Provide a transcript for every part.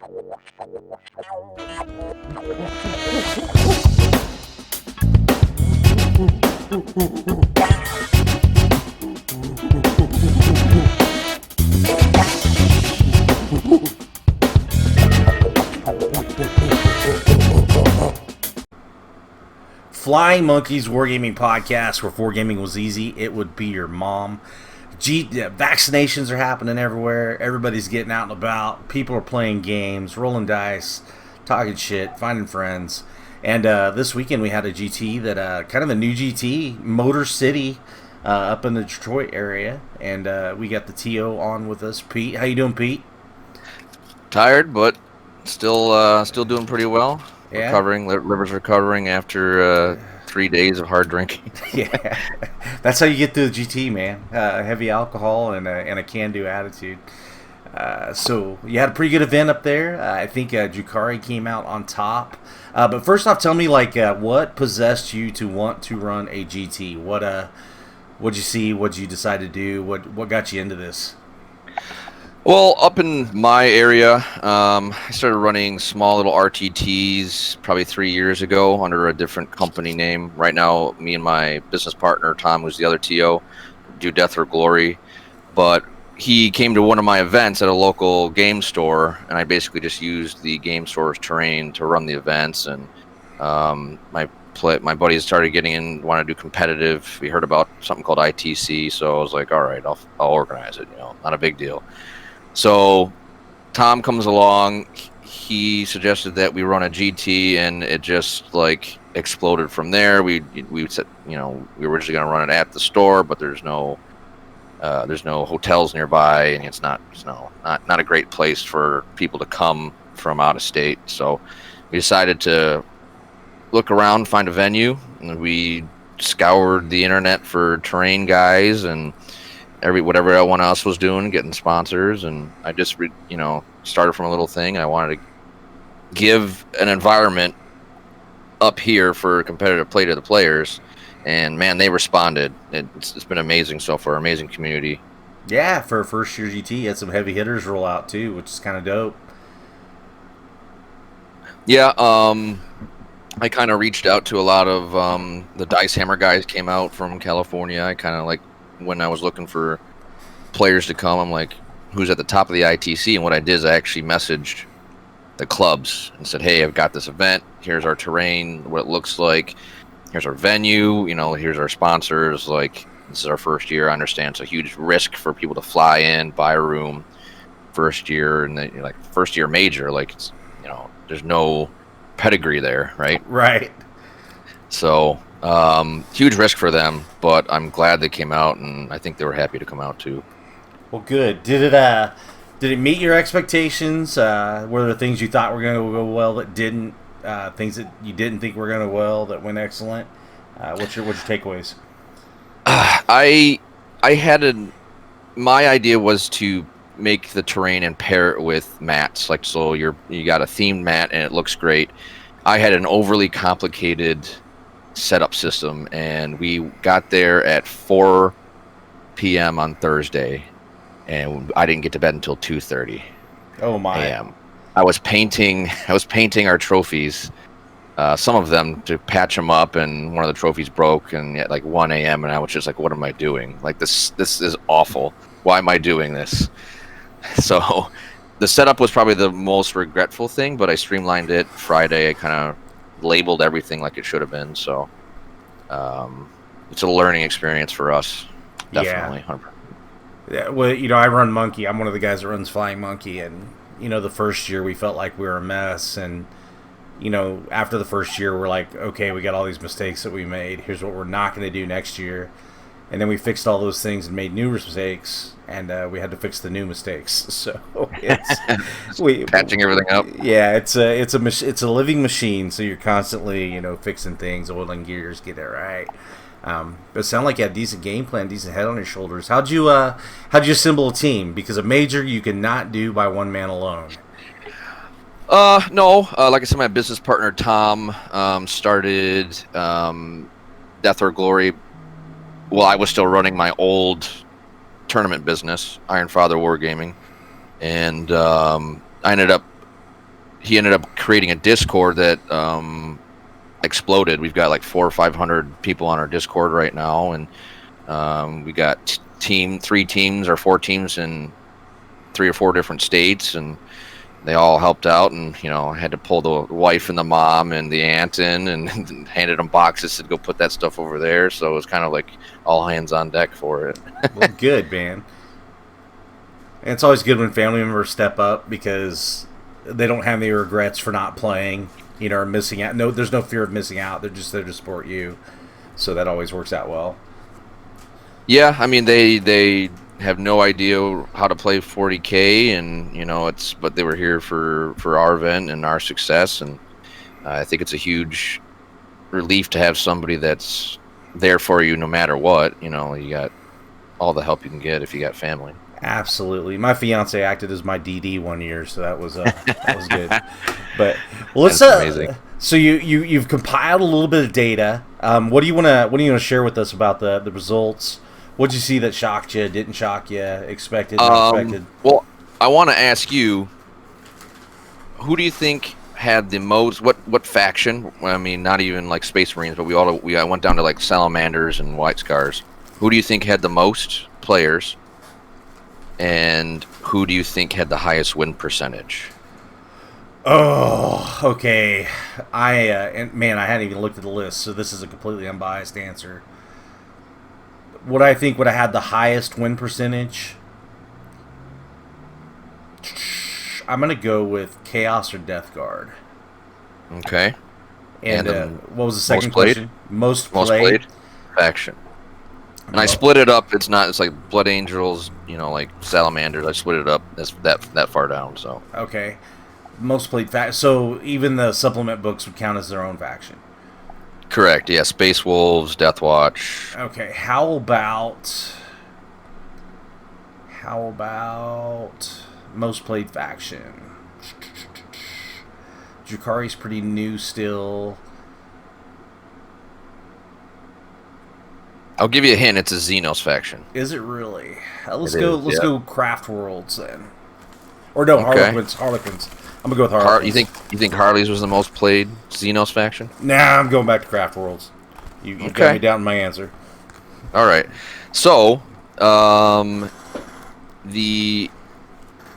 Flying Monkeys Wargaming Podcast, where wargaming was easy, it would be your mom. Vaccinations are happening everywhere. Everybody's getting out and about. People are playing games, rolling dice, talking shit, finding friends. And this weekend we had a GT that kind of a new GT, Motor City, up in the Detroit area. And we got the TO on with us. Pete, how you doing, Pete? Tired, but still doing pretty well. Yeah. Recovering, liver's recovering after 3 days of hard drinking. Yeah, that's how you get through the GT, man. Heavy alcohol and a can-do attitude. So you had a pretty good event up there. I think Jukari came out on top. But first off, tell me what possessed you to want to run a GT? What'd you see? What'd you decide to do? What got you into this? Well, up in my area, I started running small little RTTs probably 3 years ago under a different company name. Right now, me and my business partner, Tom, who's the other TO, do Death or Glory. But he came to one of my events at a local game store, and I basically just used the game store's terrain to run the events. And my buddies started getting in, want to do competitive. We heard about something called ITC, so I was like, all right, I'll organize it. Not a big deal. So Tom comes along, he suggested that we run a GT, and it just exploded from there. We said, we were originally going to run it at the store, but there's no hotels nearby, and it's not a great place for people to come from out of state. So we decided to look around, find a venue, and we scoured the internet for terrain guys and whatever everyone else was doing, getting sponsors. And I just started from a little thing. I wanted to give an environment up here for competitive play to the players, and man, they responded. It's been amazing so far. Amazing community. Yeah, for a first year GT, you had some heavy hitters roll out too, which is kind of dope. Yeah, I kind of reached out to a lot of the Dice Hammer guys came out from California. I kind of when I was looking for players to come, I'm like, who's at the top of the ITC? And what I did is I actually messaged the clubs and said, hey, I've got this event. Here's our terrain, what it looks like. Here's our venue. Here's our sponsors. This is our first year. I understand it's a huge risk for people to fly in, buy a room first year. And then first year major, there's no pedigree there, right? Right. So huge risk for them, but I'm glad they came out, and I think they were happy to come out too. Well, good. Did it meet your expectations? Were there things you thought were going to go well that didn't? Things that you didn't think were going to well that went excellent? What's your takeaways? My idea was to make the terrain and pair it with mats. So you got a themed mat and it looks great. I had an overly complicated setup system, and we got there at 4 p.m. on Thursday, and I didn't get to bed until 2:30 a.m. I was painting our trophies, some of them to patch them up, and one of the trophies broke, and at 1 a.m. and I was just like, what am I doing? This is awful. Why am I doing this? So the setup was probably the most regretful thing, but I streamlined it. Friday I kind of labeled everything like it should have been, so it's a learning experience for us, definitely. Yeah. Well, I run Monkey. I'm one of the guys that runs Flying Monkey, and the first year we felt like we were a mess, and after the first year we're like, okay, we got all these mistakes that we made. Here's what we're not going to do next year. And then we fixed all those things and made new mistakes, and we had to fix the new mistakes. So it's patching everything up. Yeah, it's a living machine. So you're constantly fixing things, oiling gears, get it right. But it sounded like you had a decent game plan, decent head on your shoulders. How'd you assemble a team? Because a major you cannot do by one man alone. No. Like I said, my business partner Tom started Death or Glory. Well, I was still running my old tournament business, Iron Father Wargaming, and I ended up he ended up creating a Discord that exploded. We've got like 400 or 500 people on our Discord right now, and we got three teams or four teams in 3 or 4 different states, and they all helped out. And I had to pull the wife and the mom and the aunt in, and handed them boxes to go put that stuff over there. So it was kind of like all hands on deck for it. Well, good, man. And it's always good when family members step up because they don't have any regrets for not playing, or missing out. No, there's no fear of missing out. They're just there to support you. So that always works out well. Yeah, I mean they have no idea how to play 40K, and but they were here for our event and our success, and I think it's a huge relief to have somebody that's there for you no matter what. You got all the help you can get if you got family. Absolutely. My fiance acted as my DD one year, so that was good. But let's amazing. So you've compiled a little bit of data. What do you want to share with us about the results? What did you see that shocked you, didn't shock you, expected, not expected? Well, I want to ask you, who do you think had the most? What faction? I mean, not even like Space Marines, but I went down to like Salamanders and White Scars. Who do you think had the most players? And who do you think had the highest win percentage? Oh, okay. I hadn't even looked at the list, so this is a completely unbiased answer. What I think would have had the highest win percentage, I'm gonna go with Chaos or Death Guard. Okay. And what was the second question? Most played faction. And I split it up. It's like Blood Angels, like Salamanders. I split it up that far down. So okay, most played faction. So even the supplement books would count as their own faction. Correct. Yeah, Space Wolves, Death Watch. Okay, how about most played faction? Jukari's pretty new still. I'll give you a hint. It's a Xenos faction. Is it really? Let's go Craft Worlds then. Or no, okay. Harlequins. I'm gonna go with Harlequins. You think Harley's was the most played Xenos faction? Nah, I'm going back to Craft Worlds. You got me down in my answer. All right. So,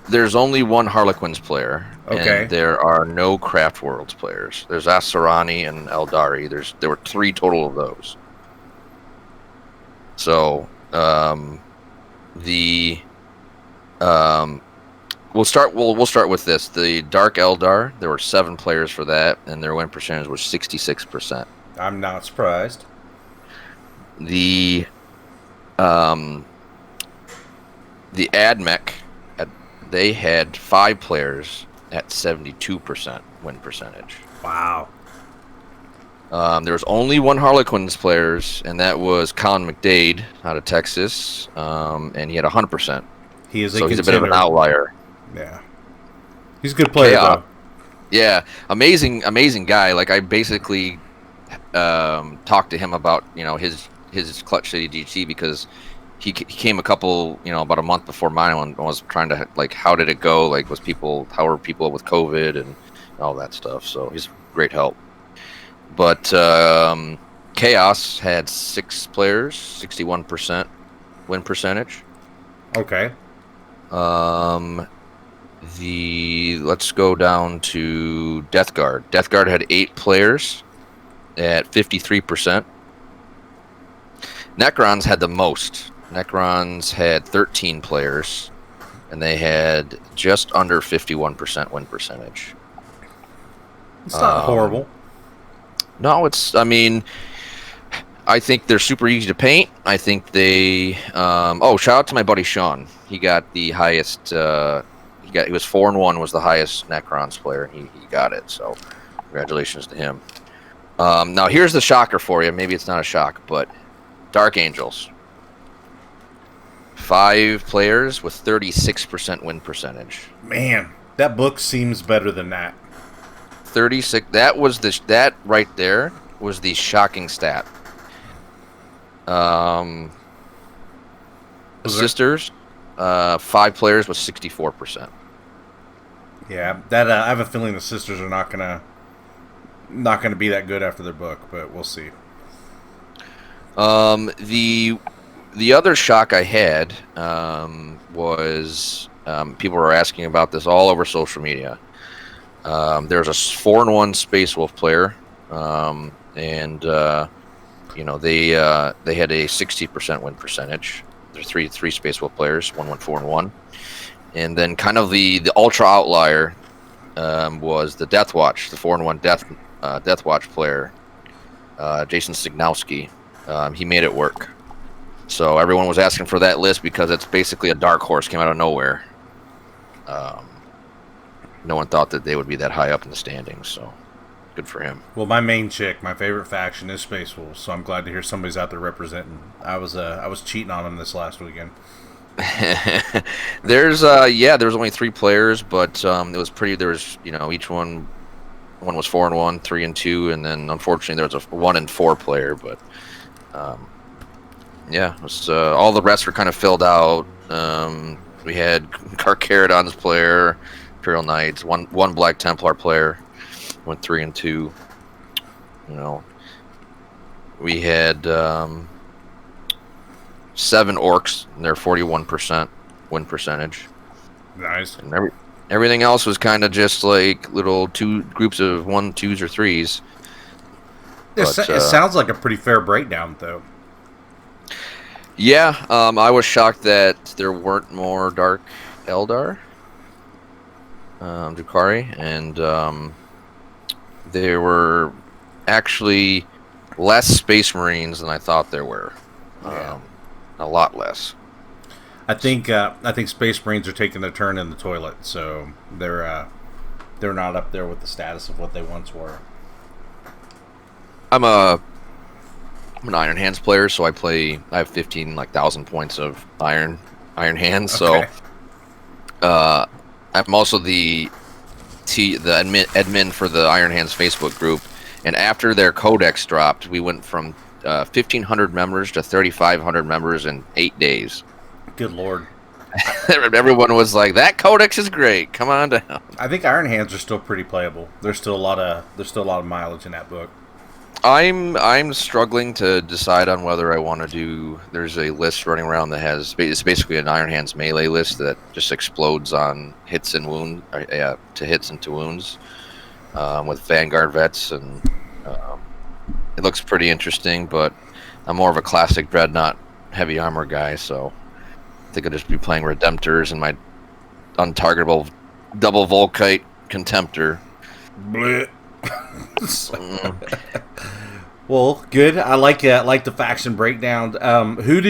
there's only one Harlequins player. Okay. And there are no Craft Worlds players. There's Asarani and Eldari. There were 3 total of those. So, we'll start with this. The Dark Eldar, there were 7 players for that, and their win percentage was 66%. I'm not surprised. The AdMech, they had 5 players at 72% win percentage. Wow. There was only one Harlequins players, and that was Colin McDade out of Texas, and he had 100%. He's a bit of an outlier. Yeah, he's a good player, though. Yeah, amazing guy. Like, I basically talked to him about his Clutch City GT because he came about a month before mine and was trying to how did it go? Like, how were people with COVID and all that stuff? So he's great help. But Chaos had 6 players, 61% win percentage. Okay. Let's go down to Death Guard. Death Guard had 8 players at 53%. Necrons had the most. Necrons had 13 players, and they had just under 51% win percentage. It's not horrible. No, I think they're super easy to paint. I think they. Shout out to my buddy Sean. He got the highest. He was 4-1 was the highest Necrons player. He got it. So, congratulations to him. Now here's the shocker for you. Maybe it's not a shock, but Dark Angels. 5 players with 36% win percentage. Man, that book seems better than that. 36. That right there was the shocking stat. Sisters, 5 players with 64%. Yeah, that I have a feeling the sisters are not gonna be that good after their book, but we'll see. The other shock I had was people were asking about this all over social media. There's a 4-1 Space Wolf player, and they had a 60% win percentage. There's three Space Wolf players. One went 4-1, and then kind of the ultra outlier was the Death Watch, the 4-1 Death Watch player, Jason Signowski. He made it work. So everyone was asking for that list because it's basically a dark horse, came out of nowhere. No one thought that they would be that high up in the standings, so good for him. Well, my main chick, my favorite faction is Space Wolves, so I'm glad to hear somebody's out there representing. I was cheating on them this last weekend. There's only 3 players, but it was pretty. There was each one was 4-1, 3-2, and then unfortunately there was a 1-4 player, but. It was, all the rest were kind of filled out. We had Carcharodon's player, Imperial Knights, one Black Templar player, went 3-2. We had 7 orcs, and they're 41% win percentage. Nice. And everything else was kind of just like little 2 groups of 1, 2s, or 3s. It sounds like a pretty fair breakdown, though. Yeah, I was shocked that there weren't more Dark Eldar, Drukhari, and there were actually less Space Marines than I thought there were. Yeah. A lot less. I think Space Marines are taking their turn in the toilet, so they're not up there with the status of what they once were. I'm an Iron Hands player, so I have 15,000 points of Iron Hands. Okay. So I'm also the admin for the Iron Hands Facebook group. And after their codex dropped, we went from 1,500 members to 3,500 members in 8 days. Good Lord. Everyone was like, "That codex is great. Come on down." I think Iron Hands are still pretty playable. There's still a lot of mileage in that book. I'm struggling to decide on whether I want to do. There's a list running around that it's basically an Iron Hands melee list that just explodes on hits and wound, to hits and to wounds, with Vanguard vets, and it looks pretty interesting. But I'm more of a classic Dreadnought heavy armor guy, so I think I'll just be playing Redemptors and my untargetable double Volkite Contemptor. Blech. Well, good. I like the faction breakdown. Who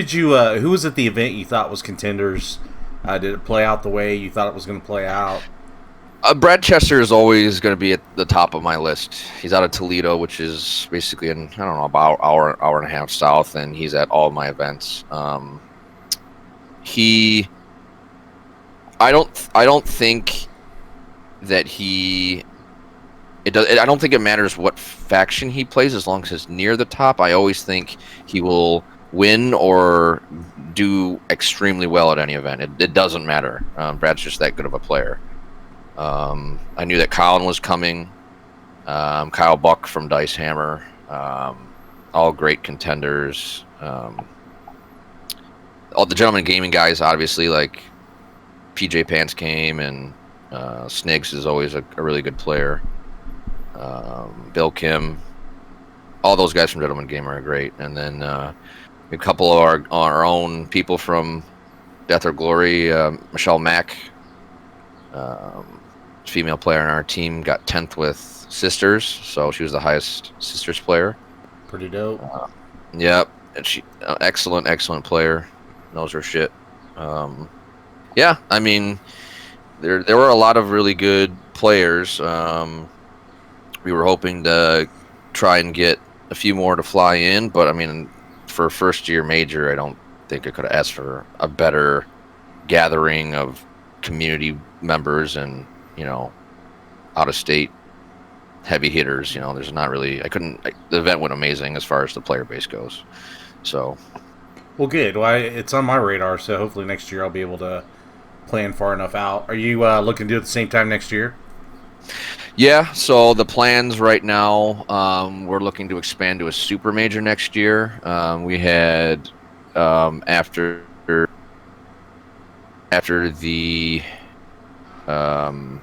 was at the event you thought was contenders? Did it play out the way you thought it was going to play out? Brad Chester is always going to be at the top of my list. He's out of Toledo, which is basically about hour and a half south, and he's at all my events. I don't think that he. I don't think it matters what faction he plays as long as it's near the top. I always think he will win or do extremely well at any event. It doesn't matter. Brad's just that good of a player. I knew that Colin was coming. Kyle Buck from Dice Hammer. All great contenders. All the Gentleman Gaming guys, obviously, like PJ Pants came, and Snigs is always a really good player. Bill Kim, all those guys from Gentleman Gamer are great, and then a couple of our own people from Death or Glory. Michelle Mack, female player on our team, got 10th with Sisters, so she was the highest Sisters player. Pretty dope. Yep, and she excellent player, knows her shit. Yeah, I mean, there were a lot of really good players. We were hoping to try and get a few more to fly in, but I mean, for a first-year major, I don't think I could have asked for a better gathering of community members and, out-of-state heavy hitters. There's not really. The event went amazing as far as the player base goes. So. Well, good. Well, it's on my radar, so hopefully next year I'll be able to plan far enough out. Are you looking to do it at the same time next year? Yeah, so the plans right now, we're looking to expand to a super major next year. We had after after the um,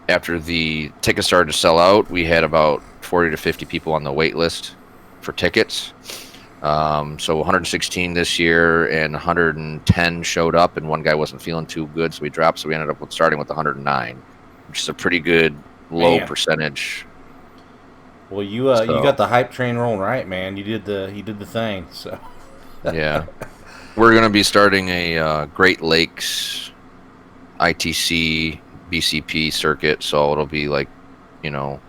after the tickets started to sell out, we had about 40 to 50 people on the wait list for tickets. So 116 this year, and 110 showed up, and one guy wasn't feeling too good, so we dropped. So we ended up starting with 109, which is a pretty good low Man. percentage. Well, you got the hype train rolling, right, man? You did the thing. So Yeah, we're gonna be starting a Great Lakes ITC BCP circuit, so it'll be like, you know,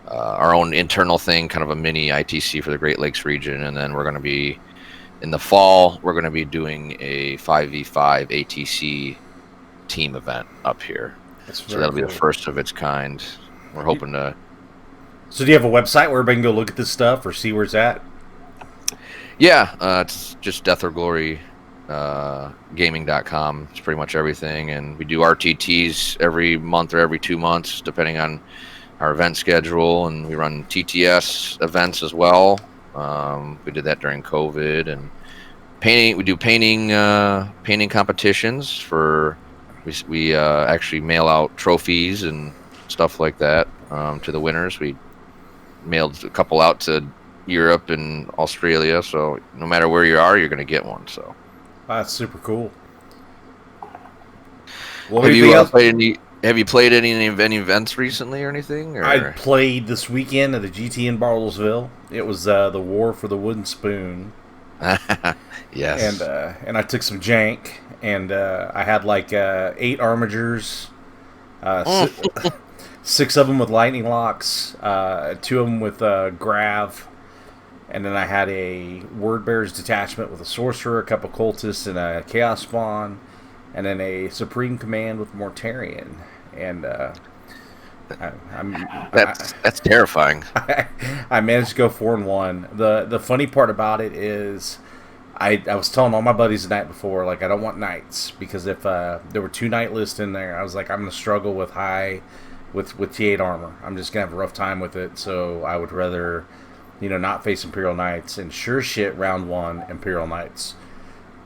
our own internal thing, kind of a mini ITC for the Great Lakes region, and then we're going to be in the fall. We're going to be doing a 5v5 ATC team event up here, so that'll be the first of its kind. We're hoping to. So do you have a website where everybody can go look at this stuff or see where it's at? Yeah, it's just Death or Glory gaming.com. It's pretty much everything, and we do RTTs every month or every 2 months, depending on our event schedule, and we run TTS events as well. We did that during COVID, and painting. We do painting competitions for. We actually mail out trophies and stuff like that to the winners. We mailed a couple out to Europe and Australia, so no matter where you are, you're going to get one. So that's super cool. Well, have you played any events recently or anything? Or? I played this weekend at the GT in Bartlesville. It was the War for the Wooden Spoon. Yes. And I took some jank, and I had like 8 armigers, 6 of them with lightning locks, 2 of them with grav, and then I had a Word Bearers detachment with a sorcerer, a couple cultists, and a chaos spawn, and then a Supreme Command with Mortarion. And that's terrifying. I managed to go 4-1. The funny part about it is I was telling all my buddies the night before, like, I don't want knights, because if there were 2 knight lists in there, I was like, I'm going to struggle with T8 armor. I'm just going to have a rough time with it, so I would rather, not face Imperial Knights. And sure shit, round 1, Imperial Knights.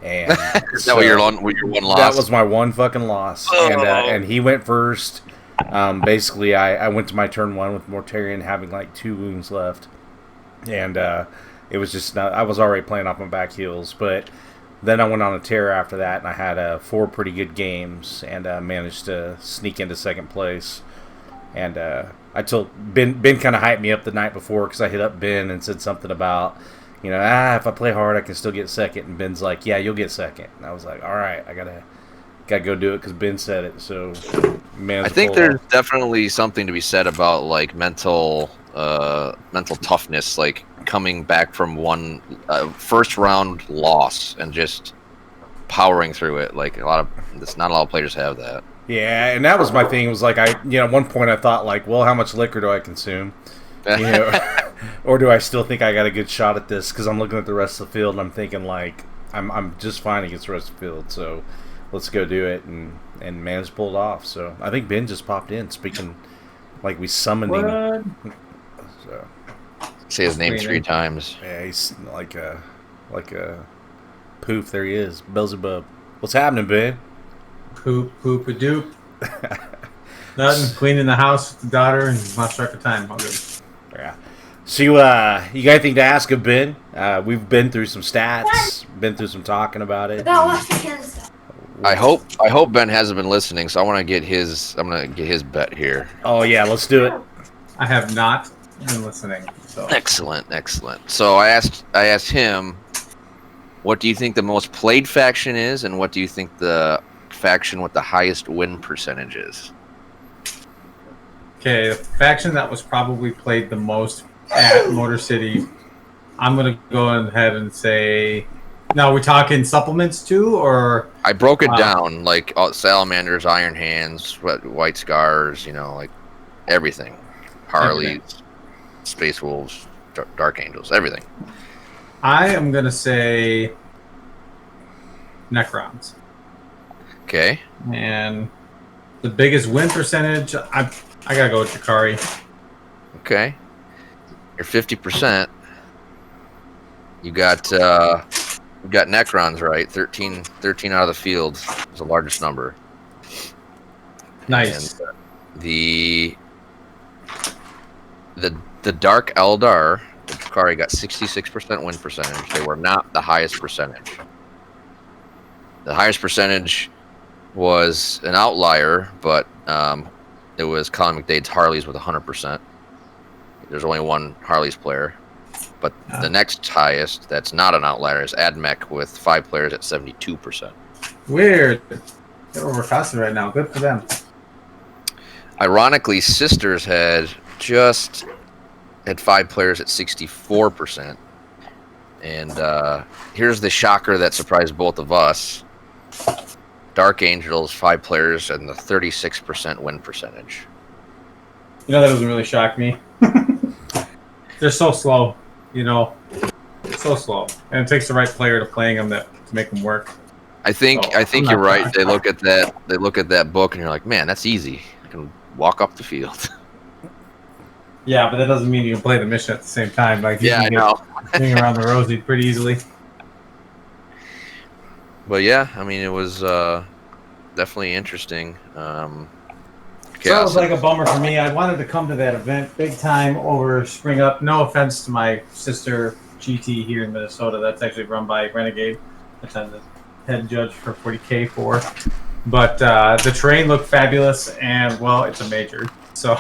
And is that what your one loss? That was my one fucking loss. And he went first. Basically, I went to my turn 1 with Mortarion having like 2 wounds left. And it was just, I was already playing off my back heels. But then I went on a tear after that, and I had 4 pretty good games, and managed to sneak into second place. And I told Ben kind of hyped me up the night before, because I hit up Ben and said something about, if I play hard, I can still get second. And Ben's like, yeah, you'll get second. And I was like, all right, I gotta go do it because Ben said it. So, I think there's definitely something to be said about like mental toughness, like coming back from one first round loss and just powering through it. Like not a lot of players have that. Yeah, and that was my thing. It was like at one point I thought like, well, how much liquor do I consume? Or do I still think I got a good shot at this? Because I'm looking at the rest of the field and I'm thinking like, I'm just fine against the rest of the field. So let's go do it, and man's pulled off. So I think Ben just popped in, speaking like we summoned him. So say his name 3 times. Yeah, he's like a poof. There he is, Beelzebub. What's happening, Ben? Poop a doop. Nothing. Cleaning the house with the daughter and lost track of time. All good. Yeah. So you got anything to ask of Ben? We've been through some stats, been through some talking about it. I hope Ben hasn't been listening, so I'm gonna get his bet here. Oh yeah, let's do it. I have not been listening. So. Excellent. So I asked him, what do you think the most played faction is, and what do you think the faction with the highest win percentage is? Okay, the faction that was probably played the most at Motor City, I'm going to go ahead and say... Now, are we talking supplements too, or... I broke it down, like Salamanders, Iron Hands, White Scars, like everything. Harleys, Space Wolves, Dark Angels, everything. I am going to say Necrons. Okay. And the biggest win percentage, I gotta go with Jakari. Okay. You're 50%. You got Necrons right. 13 out of the field is the largest number. Nice. And the Dark Eldar, the Jakari got 66% win percentage. They were not the highest percentage. The highest percentage was an outlier, but it was Colin McDade's Harleys with 100%. There's only one Harleys player. But the next highest, that's not an outlier, is AdMech with 5 players at 72%. Weird. They're overcosted right now. Good for them. Ironically, Sisters had 5 players at 64%. And here's the shocker that surprised both of us. Dark Angels, 5 players, and the 36% win percentage. You know, that doesn't really shock me. They're so slow, so slow. And it takes the right player to playing them to make them work. I think you're right. They look at that book and you're like, man, that's easy. I can walk up the field. Yeah, but that doesn't mean you can play the mission at the same time. Like, you Yeah, I can know. swing around the rosy pretty easily. But yeah, I mean, it was definitely interesting. So it was like a bummer for me. I wanted to come to that event big time over Spring Up. No offense to my sister GT here in Minnesota. That's actually run by Renegade, which I'm the head judge for 40K for. But the terrain looked fabulous, and well, it's a major. So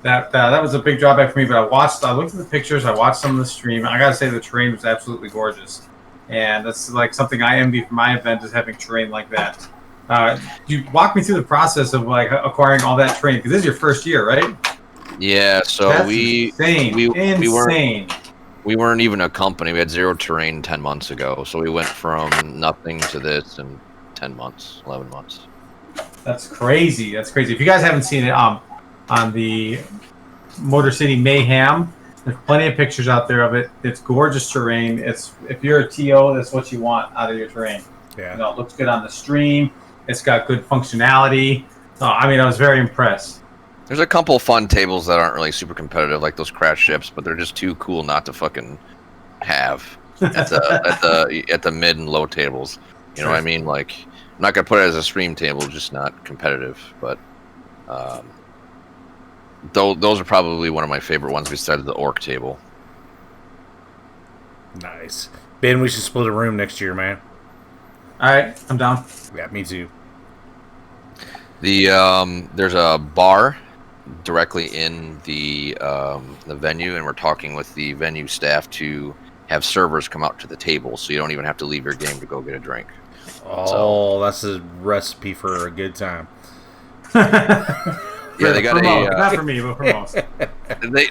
that was a big drawback for me. But I looked at the pictures, I watched some of the stream. I gotta say the terrain was absolutely gorgeous, and that's like something I envy for my event is having terrain like that. You walk me through the process of like acquiring all that terrain because this is your first year, right? Yeah, so That's insane. insane. We weren't even a company. We had 0 terrain 10 months ago, so we went from nothing to this in 10 months, 11 months. That's crazy. That's crazy. If you guys haven't seen it, on the Motor City Mayham, there's plenty of pictures out there of it. It's gorgeous terrain. If you're a TO, that's what you want out of your terrain. Yeah. It looks good on the stream. It's got good functionality. I was very impressed. There's a couple fun tables that aren't really super competitive, like those crash ships, but they're just too cool not to fucking have at the mid and low tables. You know what I mean? Like, I'm not gonna put it as a stream table, just not competitive. But those are probably one of my favorite ones besides the orc table. Nice. Ben, we should split a room next year, man. All right, I'm down. Yeah, me too. There's a bar directly in the venue, and we're talking with the venue staff to have servers come out to the table, so you don't even have to leave your game to go get a drink. Oh, that's a recipe for a good time. Yeah, they got not for me, but for most.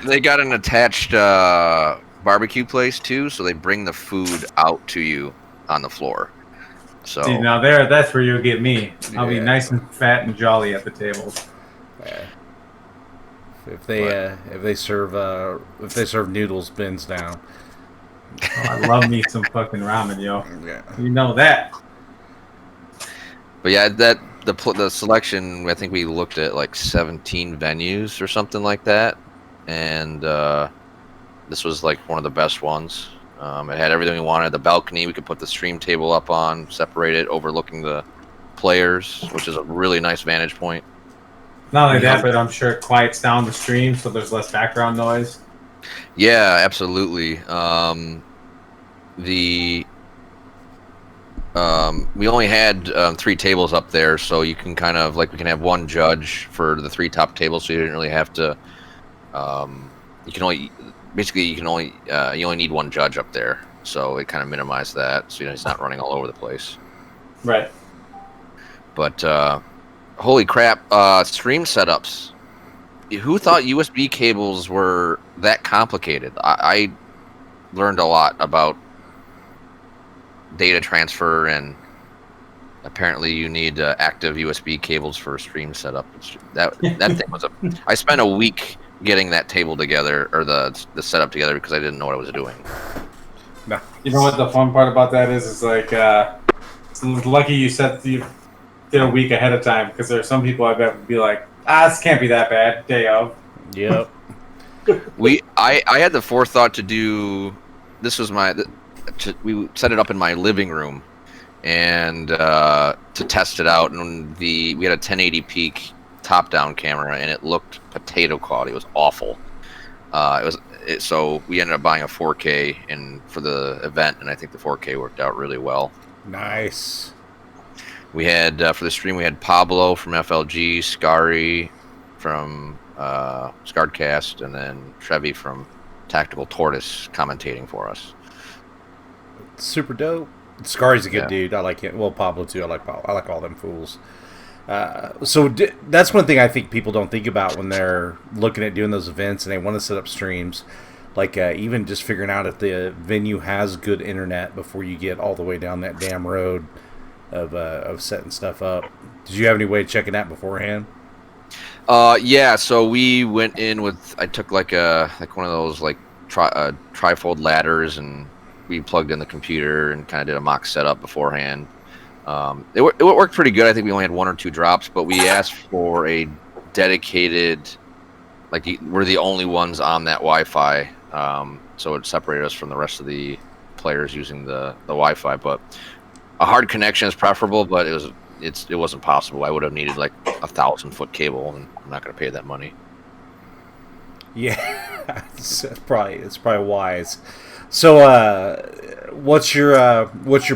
They got an attached barbecue place too, so they bring the food out to you on the floor. So see, now that's where you'll get me. I'll be nice and fat and jolly at the table. If they serve noodles, Ben's down. Oh, I love me some fucking ramen, yo. Yeah. You know that. But yeah, the selection, I think we looked at like 17 venues or something like that, and this was like one of the best ones. It had everything we wanted. The balcony, we could put the stream table up on, separate it, overlooking the players, which is a really nice vantage point. Not only that, but I'm sure it quiets down the stream, so there's less background noise. Yeah, absolutely. We only had 3 tables up there, so you can kind of we can have one judge for the 3 top tables, so you didn't really have to. You only need one judge up there, so it kind of minimized that, so he's not running all over the place. Right. But holy crap, stream setups. Who thought USB cables were that complicated? I learned a lot about data transfer, and apparently you need active USB cables for a stream setup. That thing was I spent a week getting that table together, or the setup together, because I didn't know what I was doing. You know what the fun part about that is? It's like it's lucky you set did a week ahead of time because there are some people I bet would be like, this can't be that bad day of. Yep. I had the forethought to do. This was we set it up in my living room, and to test it out. And we had a 1080 peak top-down camera, and it looked potato quality. It was awful. So we ended up buying a 4K for the event, and I think the 4K worked out really well. Nice. We had for the stream, we had Pablo from FLG, Scary from Scarredcast, and then Trevi from Tactical Tortoise commentating for us. Super dope. Scary's a good dude. I like him. Well, Pablo too. I like all them fools. So that's one thing I think people don't think about when they're looking at doing those events and they want to set up streams. Like even just figuring out if the venue has good internet before you get all the way down that damn road of setting stuff up. Did you have any way of checking that beforehand? Yeah. So we went in with. I took like one of those like trifold ladders, and we plugged in the computer and kind of did a mock setup beforehand. It worked pretty good. I think we only had 1 or 2 drops, but we asked for a dedicated, like we're the only ones on that Wi-Fi, so it separated us from the rest of the players using the Wi-Fi. But a hard connection is preferable, but it wasn't possible. I would have needed like 1,000-foot cable, and I'm not going to pay that money. Yeah, it's probably wise. So, what's your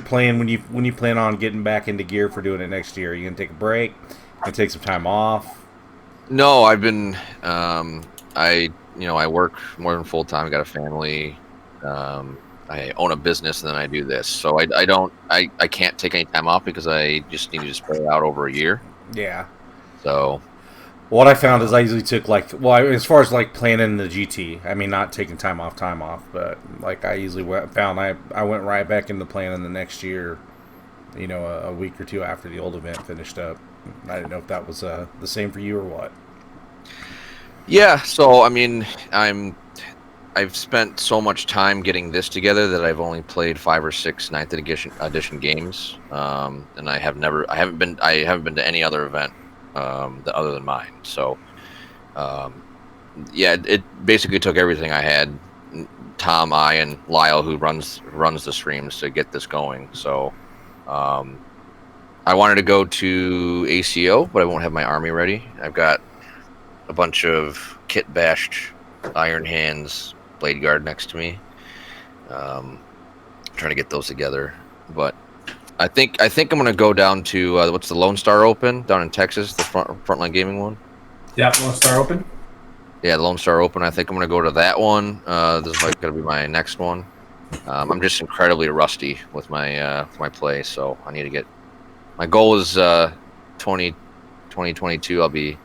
plan when you plan on getting back into gear for doing it next year? Are you gonna take a break and take some time off? No, I've been I work more than full time. I got a family. I own a business, and then I do this. So I can't take any time off because I just need to spread it out over a year. Yeah. So. What I found is I usually took as far as like planning the GT. I mean, not taking time off, but like I usually I went right back into planning the next year. A week or 2 after the old event finished up. I didn't know if that was the same for you or what. Yeah. So I mean, I've spent so much time getting this together that I've only played 5 or 6 9th edition games, and I haven't been to any other event. Other than mine. So, yeah, it basically took everything I had. Tom, and Lyle, who runs the streams, to get this going. So, I wanted to go to ACO, but I won't have my army ready. I've got a bunch of kit bashed Iron Hands Blade Guard next to me. Trying to get those together, but. I think I'm gonna go down to what's the Lone Star Open down in Texas, the Frontline Gaming one. Yeah, Lone Star Open. Yeah, the Lone Star Open. I think I'm gonna go to that one. This is like gonna be my next one. I'm just incredibly rusty with my play, so I need to get. My goal is 2022. I'll be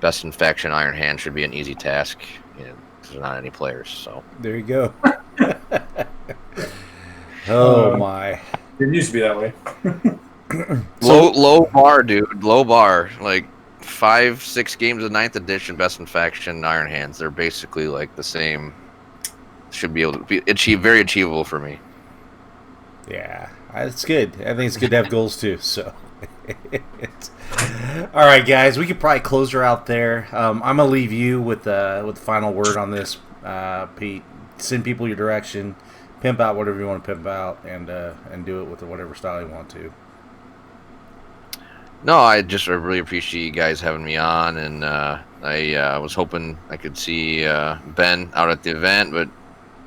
best in faction. Iron Hand should be an easy task because there's not any players. So there you go. Oh my. It used to be that way. Low bar, dude. Low bar. Like 5-6 games of 9th edition, best in faction, Iron Hands. They're basically like the same. Should be able to be very achievable for me. Yeah, it's good. I think it's good to have goals too. So, all right, guys, we could probably close her out there. I'm gonna leave you with the final word on this, Pete. Send people your direction. Pimp out whatever you want to pimp out, and do it with whatever style you want to. No, I really appreciate you guys having me on, and I was hoping I could see Ben out at the event, but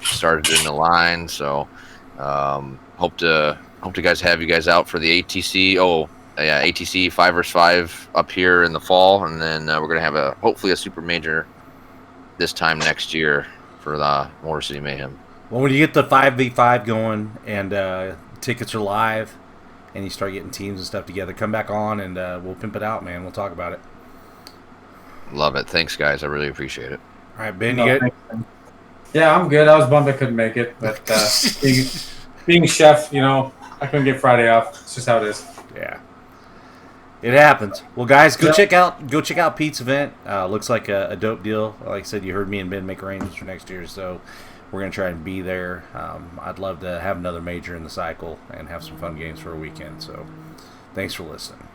started in the line. So hope to have you guys out for the ATC. Oh yeah, ATC 5 vs 5 up here in the fall, and then we're gonna have hopefully a super major this time next year for the Motor City Mayhem. Well, when you get the 5v5 going and tickets are live and you start getting teams and stuff together, come back on and we'll pimp it out, man. We'll talk about it. Love it. Thanks, guys. I really appreciate it. All right, Ben, you good? Yeah, I'm good. I was bummed I couldn't make it, but being chef, I couldn't get Friday off. It's just how it is. Yeah. It happens. Well, guys, go check out Pete's event. Looks like a dope deal. Like I said, you heard me and Ben make arrangements for next year, so we're going to try and be there. I'd love to have another major in the cycle and have some fun games for a weekend. So thanks for listening.